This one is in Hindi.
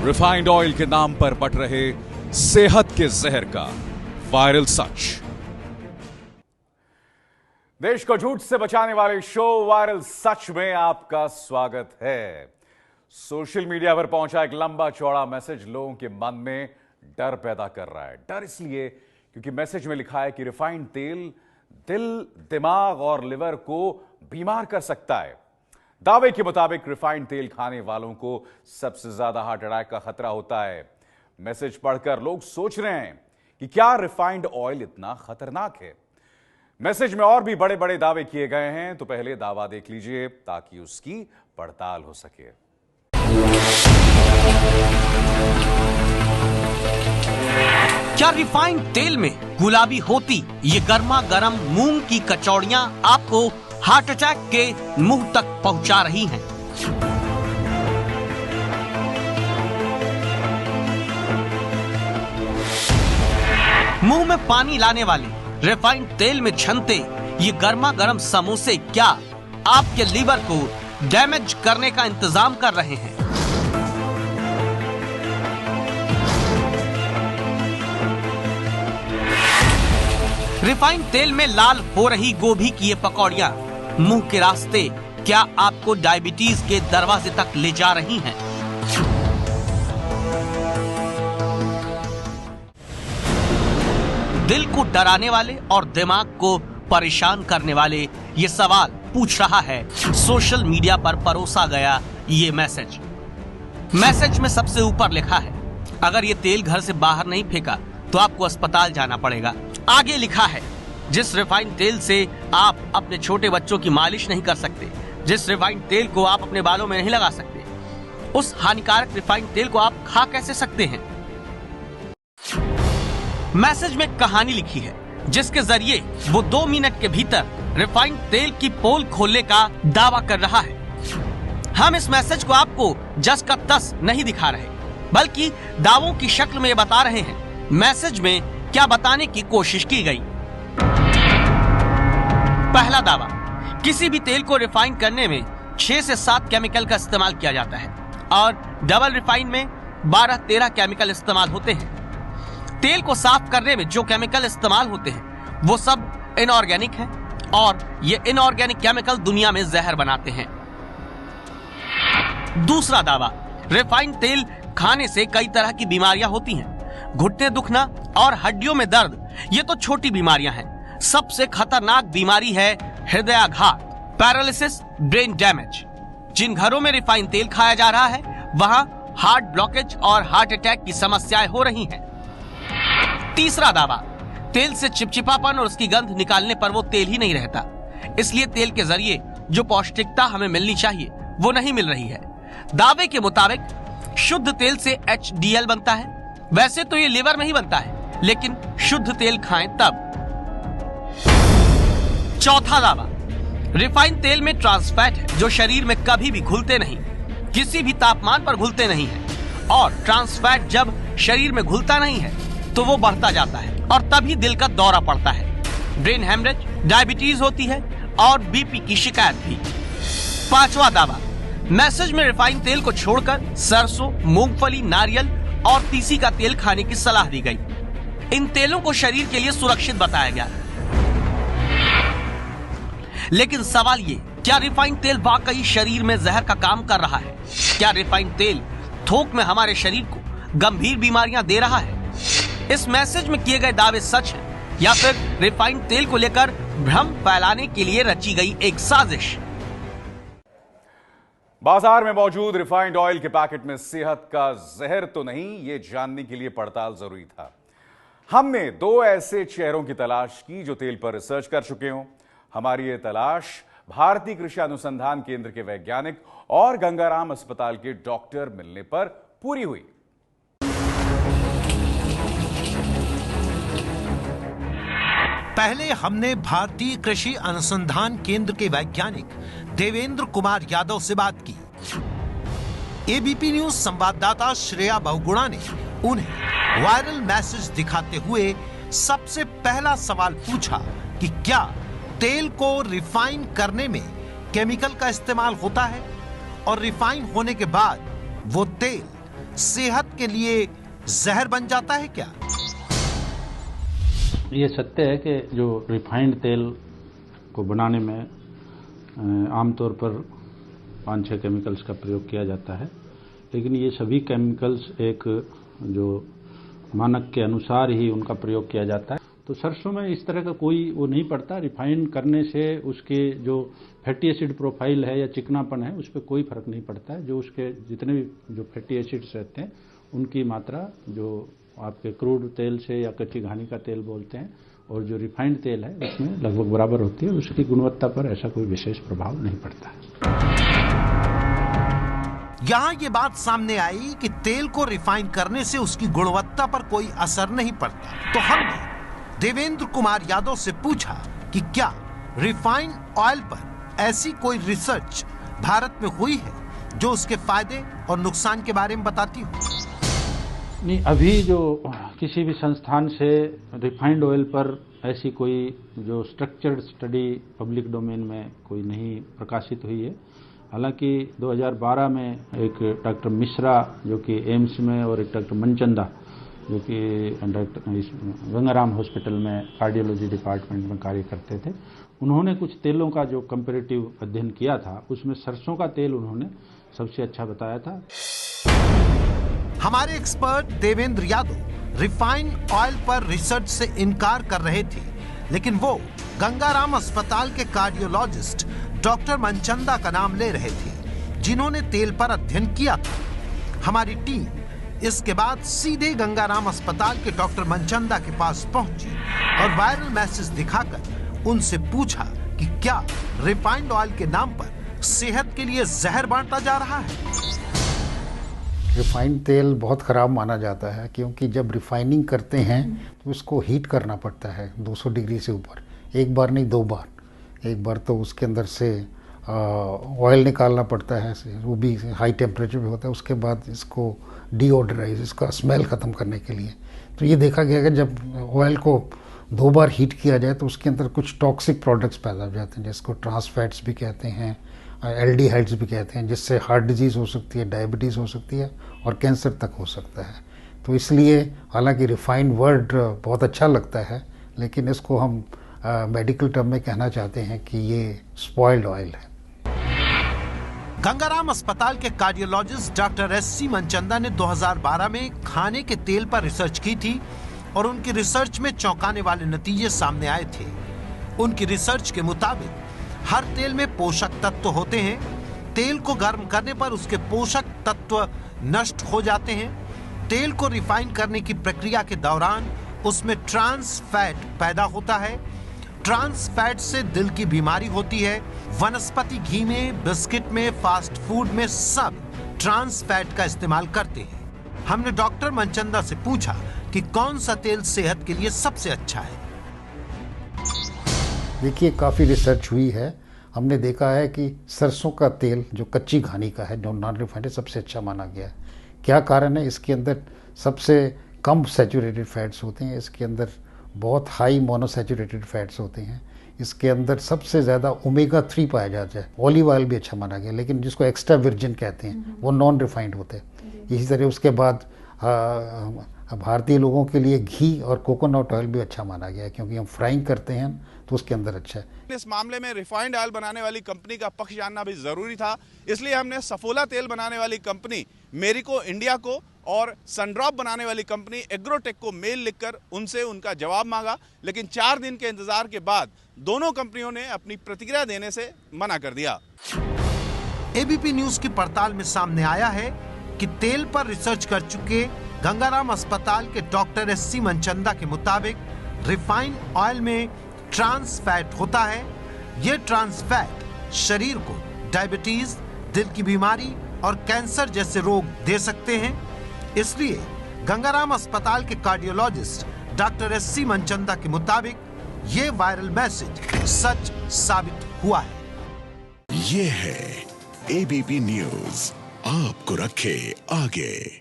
रिफाइंड ऑयल के नाम पर बट रहे सेहत के जहर का वायरल सच। देश को झूठ से बचाने वाले शो वायरल सच में आपका स्वागत है। सोशल मीडिया पर पहुंचा एक लंबा चौड़ा मैसेज लोगों के मन में डर पैदा कर रहा है। डर इसलिए क्योंकि मैसेज में लिखा है कि रिफाइंड तेल दिल, दिमाग और लिवर को बीमार कर सकता है। दावे के मुताबिक रिफाइंड तेल खाने वालों को सबसे ज्यादा हार्ट अटैक का खतरा होता है। मैसेज पढ़कर लोग सोच रहे हैं कि क्या रिफाइंड ऑयल इतना खतरनाक है। मैसेज में और भी बड़े बड़े दावे किए गए हैं, तो पहले दावा देख लीजिए ताकि उसकी पड़ताल हो सके। क्या रिफाइंड तेल में गुलाबी होती ये गर्मा गर्म मूंग की कचौड़ियां आपको हार्ट अटैक के मुंह तक पहुंचा रही हैं? मुंह में पानी लाने वाले रिफाइंड तेल में छनते ये गर्मा गर्म समोसे क्या आपके लीवर को डैमेज करने का इंतजाम कर रहे हैं? रिफाइंड तेल में लाल हो रही गोभी की ये पकौड़ियां मुंह के रास्ते क्या आपको डायबिटीज के दरवाजे तक ले जा रही हैं? दिल को डराने वाले और दिमाग को परेशान करने वाले ये सवाल पूछ रहा है सोशल मीडिया पर परोसा गया ये मैसेज। मैसेज में सबसे ऊपर लिखा है, अगर ये तेल घर से बाहर नहीं फेंका तो आपको अस्पताल जाना पड़ेगा। आगे लिखा है, जिस रिफाइंड तेल से आप अपने छोटे बच्चों की मालिश नहीं कर सकते, जिस रिफाइंड तेल को आप अपने बालों में नहीं लगा सकते, उस हानिकारक रिफाइंड तेल को आप खा कैसे सकते हैं? मैसेज में कहानी लिखी है जिसके जरिए वो 2 मिनट के भीतर रिफाइंड तेल की पोल खोलने का दावा कर रहा है। हम इस मैसेज को आपको जस का तस नहीं दिखा रहे, बल्कि दावों की शक्ल में बता रहे हैं। मैसेज में क्या बताने की कोशिश की गई? पहला दावा, किसी भी तेल को रिफाइन करने में 6 से 7 केमिकल का इस्तेमाल किया जाता है और डबल रिफाइन में 12-13 केमिकल इस्तेमाल होते हैं। तेल को साफ करने में जो केमिकल इस्तेमाल होते हैं वो सब इनऑर्गेनिक हैं और ये इनऑर्गेनिक केमिकल दुनिया में जहर बनाते हैं। दूसरा दावा, रिफाइंड तेल खाने से कई तरह की बीमारियां होती हैं। घुटने दुखना और हड्डियों में दर्द ये तो छोटी बीमारियां हैं। सबसे खतरनाक बीमारी है हृदयाघात, पैरालिसिस, ब्रेन डैमेज। जिन घरों में रिफाइंड तेल खाया जा रहा है वहां हार्ट ब्लॉकेज और हार्ट अटैक की समस्याएं हो रही हैं। तीसरा दावा, तेल से चिपचिपापन और उसकी गंध निकालने पर वो तेल ही नहीं रहता, इसलिए तेल के जरिए जो पौष्टिकता हमें मिलनी चाहिए वो नहीं मिल रही है। दावे के मुताबिक शुद्ध तेल से HDL बनता है। वैसे तो ये लिवर में ही बनता है, लेकिन शुद्ध तेल खाएं तब। चौथा दावा, रिफाइंड तेल में ट्रांस फैट है जो शरीर में कभी भी घुलते नहीं, किसी भी तापमान पर घुलते नहीं है। और ट्रांस फैट जब शरीर में घुलता नहीं है तो वो बढ़ता जाता है और तभी दिल का दौरा पड़ता है, ब्रेन हेमरेज, डायबिटीज होती है और BP की शिकायत भी। पांचवा दावा, मैसेज में रिफाइंड तेल को छोड़कर सरसों, मूंगफली, नारियल और तीसी का तेल खाने की सलाह दी गई। इन तेलों को शरीर के लिए सुरक्षित बताया गया। लेकिन सवाल ये, क्या रिफाइंड तेल वाकई शरीर में जहर का काम कर रहा है? क्या रिफाइंड तेल थोक में हमारे शरीर को गंभीर बीमारियां दे रहा है? इस मैसेज में किए गए दावे सच हैं या फिर रिफाइंड तेल को लेकर भ्रम फैलाने के लिए रची गई एक साजिश? बाजार में मौजूद रिफाइंड ऑयल के पैकेट में सेहत का जहर तो नहीं, ये जानने के लिए पड़ताल जरूरी था। हमने 2 ऐसे चेहरों की तलाश की जो तेल पर रिसर्च कर चुके हों। हमारी ये तलाश भारतीय कृषि अनुसंधान केंद्र के वैज्ञानिक और गंगाराम अस्पताल के डॉक्टर मिलने पर पूरी हुई। पहले हमने भारतीय कृषि अनुसंधान केंद्र के वैज्ञानिक देवेंद्र कुमार यादव से बात की। एबीपी न्यूज संवाददाता श्रेया बहुगुणा ने उन्हें वायरल मैसेज दिखाते हुए सबसे पहला सवाल पूछा कि क्या तेल को रिफाइन करने में केमिकल का इस्तेमाल होता है और रिफाइन होने के बाद वो तेल सेहत के लिए जहर बन जाता है क्या? ये सत्य है कि जो रिफाइंड तेल को बनाने में आमतौर पर 5-6 केमिकल्स का प्रयोग किया जाता है, लेकिन ये सभी केमिकल्स एक जो मानक के अनुसार ही उनका प्रयोग किया जाता है। तो सरसों में इस तरह का कोई वो नहीं पड़ता। रिफाइन करने से उसके जो फैटी एसिड प्रोफाइल है या चिकनापन है उस पर कोई फर्क नहीं पड़ता है। जो उसके जितने भी जो फैटी एसिड्स रहते हैं उनकी मात्रा जो आपके क्रूड तेल से या कच्ची घानी का तेल बोलते हैं और जो रिफाइंड तेल है उसमें लगभग बराबर होती है। उसकी गुणवत्ता पर ऐसा कोई विशेष प्रभाव नहीं पड़ता है। यहां ये बात सामने आई कि तेल को रिफाइन करने से उसकी गुणवत्ता पर कोई असर नहीं पड़ता। तो हमने देवेंद्र कुमार यादव से पूछा कि क्या रिफाइंड ऑयल पर ऐसी कोई रिसर्च भारत में हुई है जो उसके फायदे और नुकसान के बारे में बताती हो? नहीं, अभी जो किसी भी संस्थान से रिफाइंड ऑयल पर ऐसी कोई जो स्ट्रक्चर्ड स्टडी पब्लिक डोमेन में कोई नहीं प्रकाशित हुई है। हालांकि 2012 में एक डॉक्टर मिश्रा जो कि एम्स में और एक डॉक्टर मनचंदा जो कि गंगाराम हॉस्पिटल में कार्डियोलॉजी डिपार्टमेंट में कार्य करते थे, उन्होंने कुछ तेलों का जो कंपैरेटिव अध्ययन किया था उसमें सरसों का तेल उन्होंने सबसे अच्छा बताया था। हमारे expert Devendra Yadav refined oil पर रिसर्च से इनकार कर रहे थे, लेकिन वो गंगाराम अस्पताल के कार्डियोलॉजिस्ट डॉक्टर मनचंदा का नाम ले रहे थे जिन्होंने तेल पर अध्ययन किया था। हमारी टीम इसके बाद सीधे गंगाराम अस्पताल के डॉक्टर मनचंदा के पास पहुंची और वायरल मैसेज दिखाकर उनसे पूछा कि क्या रिफाइंड ऑयल के नाम पर सेहत के लिए जहर बांटा जा रहा है। रिफाइंड तेल बहुत ख़राब माना जाता है क्योंकि जब रिफाइनिंग करते हैं तो उसको हीट करना पड़ता है 200 डिग्री से ऊपर, एक बार नहीं 2 बार। एक बार तो उसके अंदर से ऑयल निकालना पड़ता है, वो भी हाई टेम्परेचर पे होता है। उसके बाद इसको डीओडराइज, इसका स्मेल ख़त्म करने के लिए तो ये देखा गया कि जब ऑयल को 2 बार हीट किया जाए तो उसके अंदर कुछ टॉक्सिक प्रोडक्ट्स पैदा हो जाते हैं जिसको ट्रांस फैट्स भी कहते हैं, एल्डिहाइड्स भी कहते हैं, जिससे हार्ट डिजीज़ हो सकती है, डायबिटीज़ हो सकती है और कैंसर तक हो सकता है। तो इसलिए हालांकि रिफाइंड वर्ड बहुत अच्छा लगता है, लेकिन इसको हम मेडिकल टर्म में कहना चाहते हैं कि ये स्पॉइल्ड ऑयल है। गंगाराम अस्पताल के कार्डियोलॉजिस्ट डॉक्टर एस.सी. मनचंदा ने 2012 में खाने के तेल पर रिसर्च की थी और उनकी रिसर्च में चौंकाने वाले नतीजे सामने आए थे। उनकी रिसर्च के मुताबिक हर तेल में पोषक तत्व होते हैं। तेल को गर्म करने पर उसके पोषक तत्व नष्ट हो जाते हैं। तेल को रिफाइन करने की प्रक्रिया के दौरान उसमें ट्रांस फैट पैदा होता है। ट्रांस फैट से दिल की बीमारी होती है। वनस्पति घी में, बिस्किट में, फास्ट फूड में सब ट्रांस फैट का इस्तेमाल करते हैं। हमने डॉक्टर मनचंदा से पूछा कि कौन सा तेल सेहत के लिए सबसे अच्छा है। देखिए, काफ़ी रिसर्च हुई है। हमने देखा है कि सरसों का तेल जो कच्ची घानी का है, जो नॉन रिफाइंड है, सबसे अच्छा माना गया है। क्या कारण है? इसके अंदर सबसे कम सैचुरेटेड फैट्स होते हैं, इसके अंदर बहुत हाई मोनोसैचुरेटेड फैट्स होते हैं, इसके अंदर सबसे ज़्यादा ओमेगा 3 पाया जाता है। ऑलिव ऑयल भी अच्छा माना गया, लेकिन जिसको एक्स्ट्रा वर्जिन कहते हैं वो नॉन रिफाइंड होते हैं। इसी तरह उसके बाद भारतीय लोगों के लिए घी और कोकोनट ऑयल भी अच्छा माना गया है क्योंकि हम फ्राइंग करते हैं तो उसके अंदर अच्छा है। इस मामले में रिफाइंड ऑयल बनाने वाली कंपनी का पक्ष जानना भी जरूरी था, इसलिए हमने सफोला तेल बनाने वाली कंपनी मेरिको इंडिया को और सनड्रॉप बनाने वाली कंपनी एग्रोटेक को मेल लिखकर उनसे उनका जवाब मांगा, लेकिन 4 दिन के इंतजार के बाद दोनों कंपनियों ने अपनी प्रतिक्रिया देने से मना कर दिया। एबीपी न्यूज की पड़ताल में सामने आया है कि तेल पर रिसर्च कर चुके गंगाराम अस्पताल के डॉक्टर एस.सी. मनचंदा के मुताबिक रिफाइंड ऑयल में ट्रांस फैट होता है। यह ट्रांस फैट शरीर को डायबिटीज, दिल की बीमारी और कैंसर जैसे रोग दे सकते हैं। इसलिए गंगाराम अस्पताल के कार्डियोलॉजिस्ट डॉक्टर एस.सी. मनचंदा के मुताबिक ये वायरल मैसेज सच साबित हुआ है। ये है एबीपी न्यूज, आपको रखे आगे।